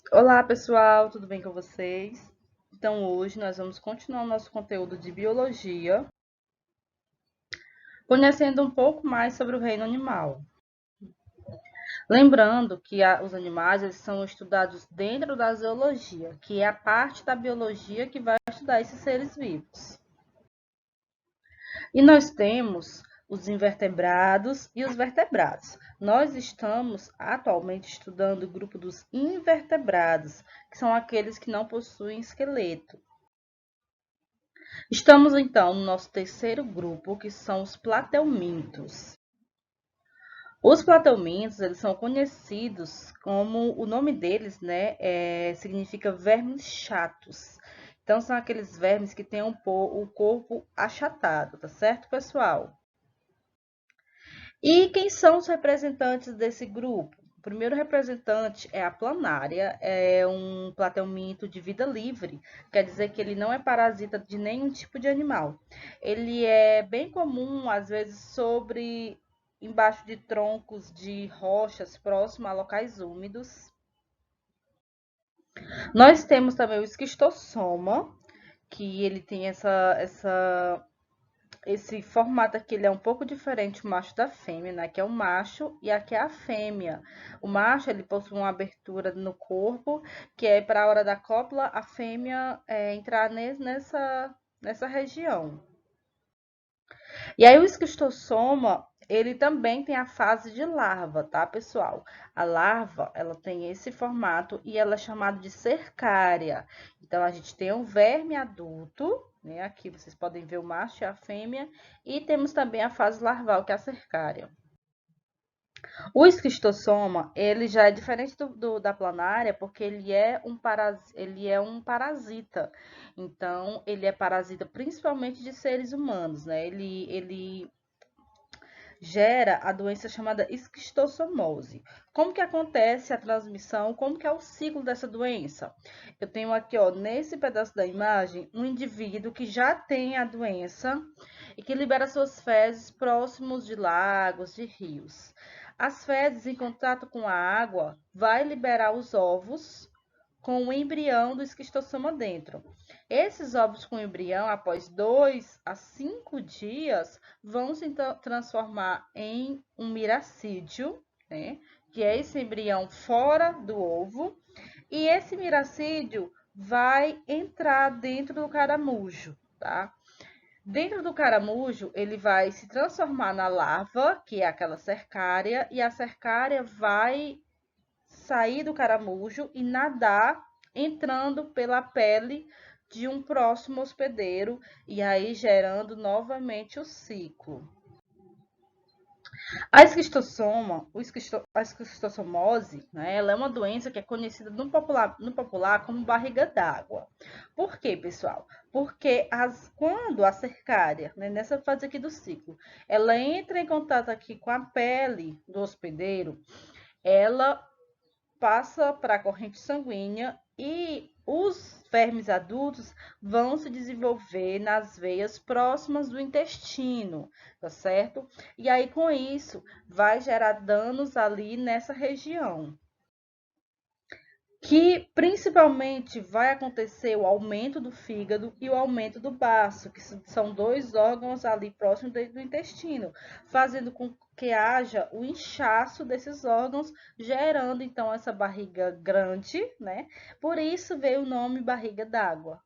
Olá, pessoal, tudo bem com vocês? Então, hoje nós vamos continuar o nosso conteúdo de biologia, conhecendo um pouco mais sobre o reino animal. Lembrando que os animais eles são estudados dentro da zoologia, que é a parte da biologia que vai estudar esses seres vivos. E nós temos os invertebrados e os vertebrados. Nós estamos atualmente estudando o grupo dos invertebrados, que são aqueles que não possuem esqueleto. Estamos então no nosso terceiro grupo, que são os plateumintos. Os plateumintos, eles são conhecidos como o nome deles, né, significa vermes chatos. Então são aqueles vermes que têm o corpo achatado, tá certo, pessoal? E quem são os representantes desse grupo? O primeiro representante é a planária, é um plateuminto de vida livre, quer dizer que ele não é parasita de nenhum tipo de animal. Ele é bem comum, às vezes, embaixo de troncos de rochas próximo a locais úmidos. Nós temos também o esquistossoma, que ele tem esse formato aqui ele é um pouco diferente o macho da fêmea, né? Aqui é o macho e aqui é a fêmea. O macho ele possui uma abertura no corpo, que é para a hora da cópula a fêmea entrar nessa região. E aí o esquistossoma, ele também tem a fase de larva, tá, pessoal? A larva, ela tem esse formato e ela é chamada de cercária. Então, a gente tem um verme adulto, né? Aqui vocês podem ver o macho e a fêmea. E temos também a fase larval, que é a cercária. O esquistossoma, ele já é diferente da planária, porque ele é um parasita. Então, ele é parasita principalmente de seres humanos, né? Ele gera a doença chamada esquistossomose. Como que acontece a transmissão? Como que é o ciclo dessa doença? Eu tenho aqui, ó, nesse pedaço da imagem, um indivíduo que já tem a doença e que libera suas fezes próximos de lagos, de rios. As fezes em contato com a água vai liberar os ovos com o embrião do esquistossoma dentro. Esses ovos com embrião, após 2 a 5 dias, vão se transformar em um miracídio, né? Que é esse embrião fora do ovo. E esse miracídio vai entrar dentro do caramujo, tá? Dentro do caramujo, ele vai se transformar na larva, que é aquela cercária, e a cercária vai sair do caramujo e nadar entrando pela pele de um próximo hospedeiro e aí gerando novamente o ciclo. A esquistossomose, né, ela é uma doença que é conhecida no popular como barriga d'água. Por quê, pessoal? Porque quando a cercária, né, nessa fase aqui do ciclo, ela entra em contato aqui com a pele do hospedeiro, ela passa para a corrente sanguínea e os vermes adultos vão se desenvolver nas veias próximas do intestino, tá certo? E aí, com isso, vai gerar danos ali nessa região. Que principalmente vai acontecer o aumento do fígado e o aumento do baço, que são dois órgãos ali próximos do intestino, fazendo com que haja o inchaço desses órgãos, gerando então essa barriga grande, né? Por isso veio o nome barriga d'água.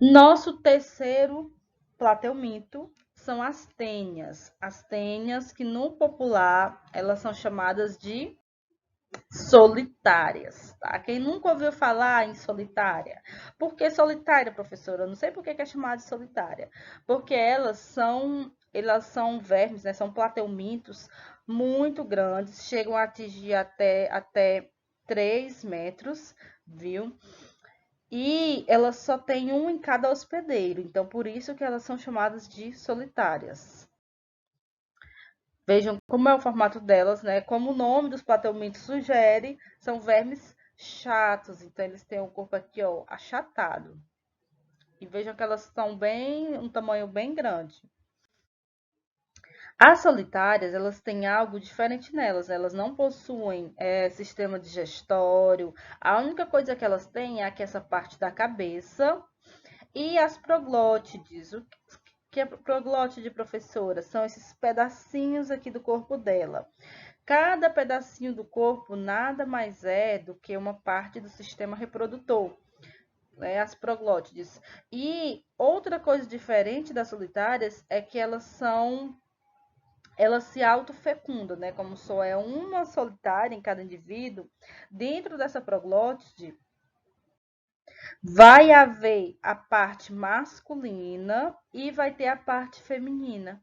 Nosso terceiro plateuminto são as tênias. As tênias que no popular elas são chamadas de solitárias, tá? Quem nunca ouviu falar em solitária? Por que solitária, professora? Eu não sei por que é chamada de solitária. Porque elas são vermes, né? São plateumintos muito grandes, chegam a atingir até 3 metros, viu? E elas só têm um em cada hospedeiro, então por isso que elas são chamadas de solitárias. Vejam como é o formato delas, né? Como o nome dos plateumintos sugere, são vermes chatos, então eles têm o corpo aqui, ó, achatado. E vejam que elas são um tamanho bem grande. As solitárias, elas têm algo diferente nelas, né? Elas não possuem sistema digestório. A única coisa que elas têm é aqui essa parte da cabeça e as proglótides. O que é proglótide, professora? São esses pedacinhos aqui do corpo dela. Cada pedacinho do corpo nada mais é do que uma parte do sistema reprodutor, né? As proglótides. E outra coisa diferente das solitárias é que elas se autofecundam, né? Como só é uma solitária em cada indivíduo, dentro dessa proglótide vai haver a parte masculina e vai ter a parte feminina.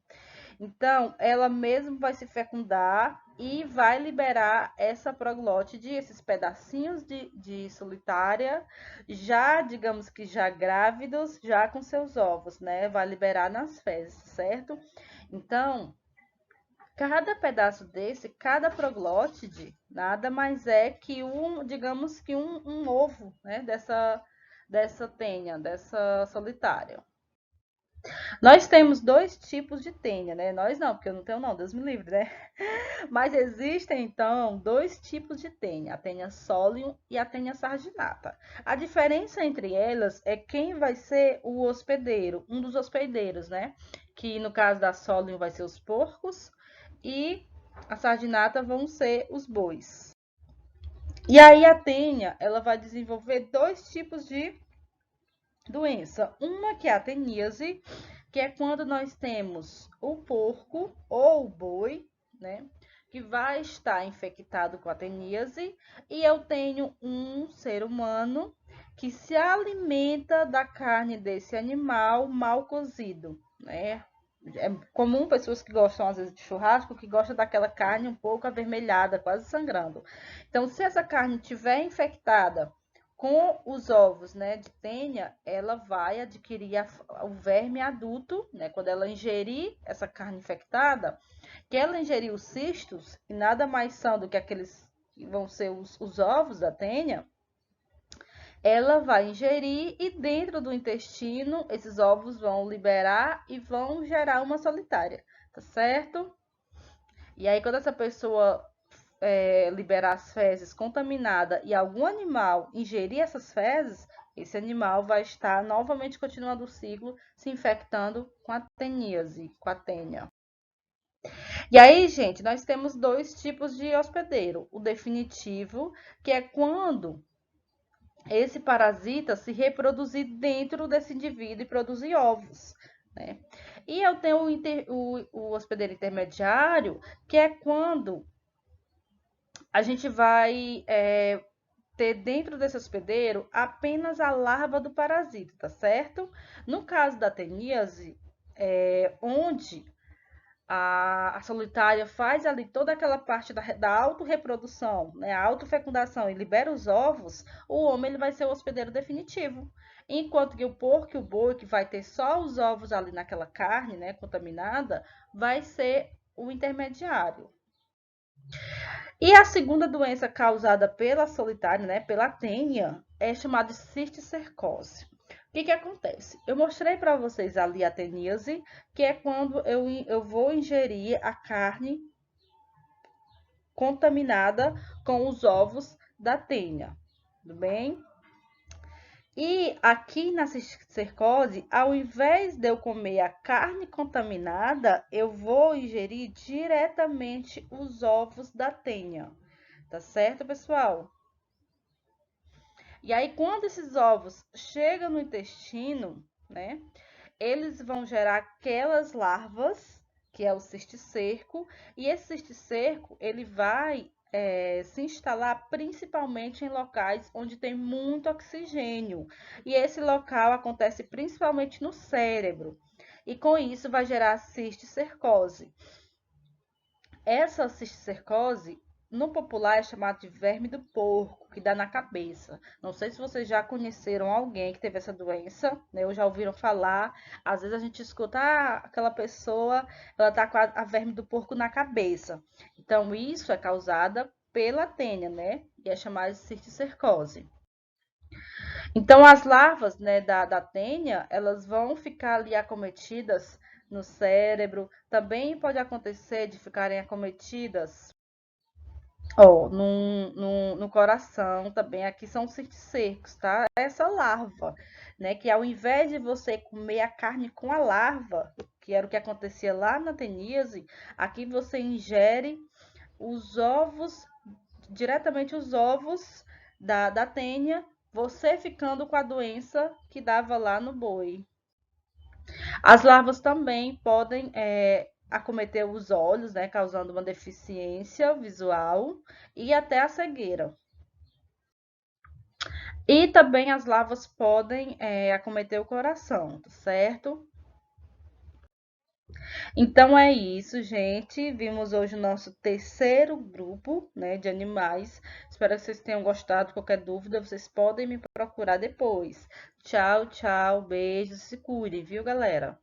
Então, ela mesmo vai se fecundar e vai liberar essa proglótide, esses pedacinhos de solitária, já, digamos que já grávidos, já com seus ovos, né? Vai liberar nas fezes, certo? Então, cada pedaço desse, cada proglótide, nada mais é que digamos que um ovo, né? Dessa tênia, dessa solitária. Nós temos dois tipos de tênia, né? Nós não, porque eu não tenho não, Deus me livre, né? Mas existem, então, dois tipos de tênia, a tênia solium e a tênia sarginata. A diferença entre elas é quem vai ser o hospedeiro, um dos hospedeiros, né? Que no caso da solium vai ser os porcos e a sarginata vão ser os bois. E aí a tênia, ela vai desenvolver dois tipos de doença. Uma que é a teníase, que é quando nós temos o porco ou o boi, né, que vai estar infectado com a teníase, e eu tenho um ser humano que se alimenta da carne desse animal mal cozido, né? É comum pessoas que gostam às vezes de churrasco, que gostam daquela carne um pouco avermelhada, quase sangrando. Então, se essa carne estiver infectada com os ovos, né, de tênia, ela vai adquirir o verme adulto, né, quando ela ingerir essa carne infectada, que ela ingerir os cistos, que nada mais são do que aqueles que vão ser os ovos da tênia, ela vai ingerir e dentro do intestino esses ovos vão liberar e vão gerar uma solitária, tá certo? E aí quando essa pessoa liberar as fezes contaminada e algum animal ingerir essas fezes, esse animal vai estar novamente continuando o ciclo, se infectando com a teníase, com a tênia. E aí, gente, nós temos dois tipos de hospedeiro. O definitivo, que é quando esse parasita se reproduzir dentro desse indivíduo e produzir ovos, né? E eu tenho o hospedeiro intermediário, que é quando a gente vai ter dentro desse hospedeiro apenas a larva do parasita, tá certo? No caso da teníase, onde a solitária faz ali toda aquela parte da autorreprodução, né, a autofecundação e libera os ovos, o homem ele vai ser o hospedeiro definitivo. Enquanto que o porco e o boi, que vai ter só os ovos ali naquela carne, né, contaminada, vai ser o intermediário. E a segunda doença causada pela solitária, né, pela tênia, é chamada de cisticercose. O que acontece? Eu mostrei para vocês ali a teníase, que é quando eu vou ingerir a carne contaminada com os ovos da tênia, tudo bem? E aqui na cisticercose, ao invés de eu comer a carne contaminada, eu vou ingerir diretamente os ovos da tênia. Tá certo, pessoal? E aí, quando esses ovos chegam no intestino, né, eles vão gerar aquelas larvas, que é o cisticerco, e esse cisticerco, ele vai se instalar principalmente em locais onde tem muito oxigênio. E esse local acontece principalmente no cérebro. E com isso vai gerar a cisticercose. Essa cisticercose, no popular, é chamada de verme do porco, que dá na cabeça. Não sei se vocês já conheceram alguém que teve essa doença, né? Ou já ouviram falar. Às vezes a gente escuta, aquela pessoa, ela tá com a verme do porco na cabeça. Então, isso é causada pela tênia, né? E é chamada de cisticercose. Então, as larvas, né, da tênia, elas vão ficar ali acometidas no cérebro. Também pode acontecer de ficarem acometidas, ó, no coração também. Aqui são os cercos, tá? Essa larva, né? Que ao invés de você comer a carne com a larva, que era o que acontecia lá na teníase, aqui você ingere os ovos, diretamente os ovos da tênia, você ficando com a doença que dava lá no boi. As larvas também podem acometer os olhos, né, causando uma deficiência visual e até a cegueira. E também as larvas podem acometer o coração, tá certo? Então é isso, gente. Vimos hoje o nosso terceiro grupo, né, de animais. Espero que vocês tenham gostado. Qualquer dúvida, vocês podem me procurar depois. Tchau, tchau, beijos, se cuide, viu, galera?